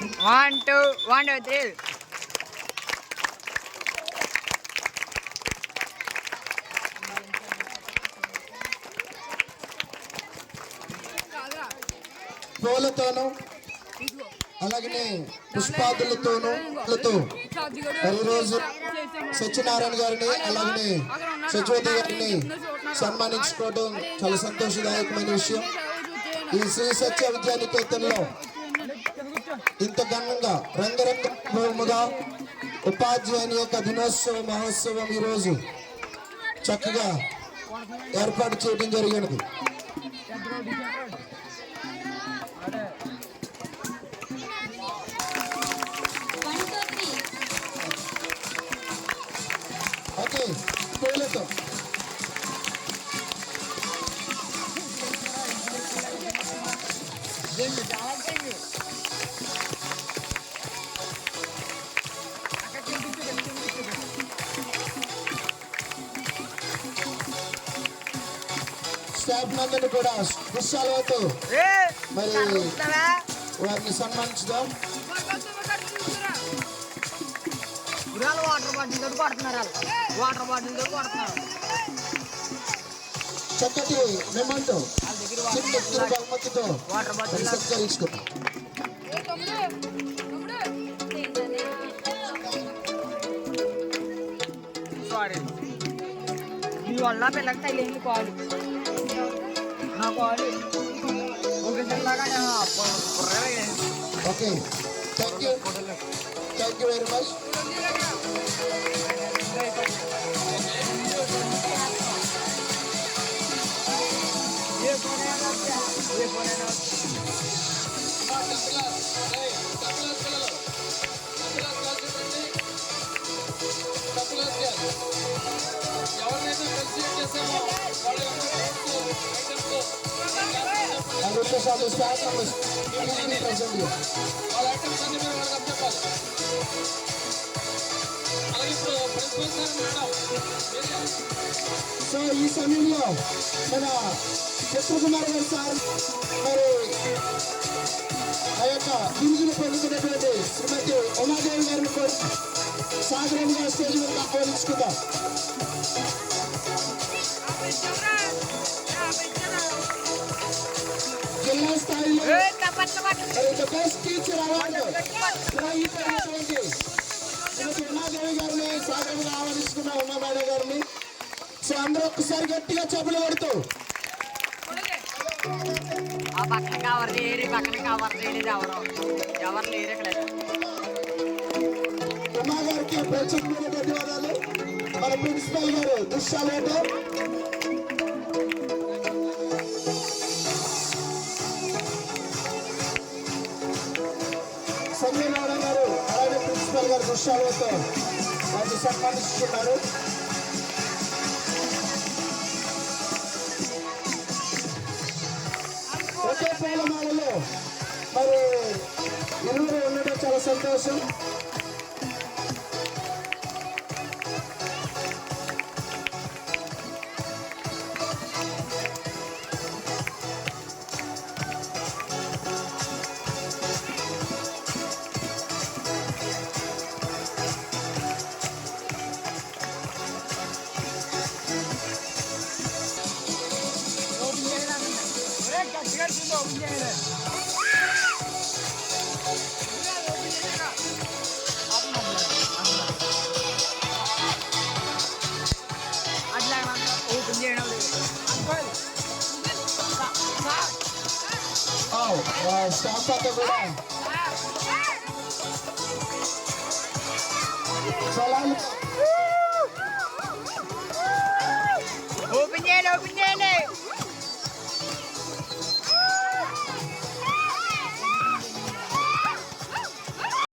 1, 2, 1, 2, 3. పూలతోనూ అలాగనే పుష్పాదులతోనూ ఈరోజు సత్యనారాయణ గారిని అలాగనే సత్యవతి గారిని సన్మానించుకోవడం చాలా సంతోషదాయకమైన విషయం. ఈ శ్రీ సత్య విద్యానికేతన్లో ఇంత ఘనంగా రంగరంగముగా ఉపాధ్యాయుని యొక్క దినోత్సవ మహోత్సవం ఈరోజు చక్కగా ఏర్పాటు చేయడం జరిగినది. ఓకే, పూలతో స్టాఫ్ నందరినీ కూడా పుష్పాలతో మరి వారిని సన్మానించుదాం. చక్కటి మెమంటో బహుమతితో సత్కరించుకుంటాం. మీ వల్ల పిల్లకి తగిలింది కాలు నా కాలు okay, thank you very much. So ఈ సమయంలో మన చిత్రకుమార్ గారు సార్ మరి ఆ యొక్క బిరుదును పొందుతున్నటువంటి శ్రీమతి ఉమాదేవి గారిని కూడా సాధారణంగా స్టేజ్ మీద ఆహ్వానించుకుందాం. జిల్లా స్థాయిలో బెస్ట్ టీచర్ అవార్డు గ్రహీతమైనటువంటి శ్రీమతి ఉమాదేవి గారిని సాధారణంగా ఆహ్వానించుకున్న ఉమాదేవి గారిని. సో అందరూ ఒక్కసారి గట్టిగా చెప్పులు కొడుతూ ఉమా గారికి ప్రత్యేకమైన ధన్యవాదాలు. మన ప్రిన్సిపల్ గారు దుశ్శాలేట సంజయనారాయణ గారు అలాగే ప్రిన్సిపల్ గారు దుశ్శాలతో వారిని సన్మానిస్తున్నారు. ఒకే పూలమాలలో మరి ఇరువురు ఉండడం చాలా సంతోషం. స్టాఫ్ అంతా కూడా ఓపెన్ చేయండి.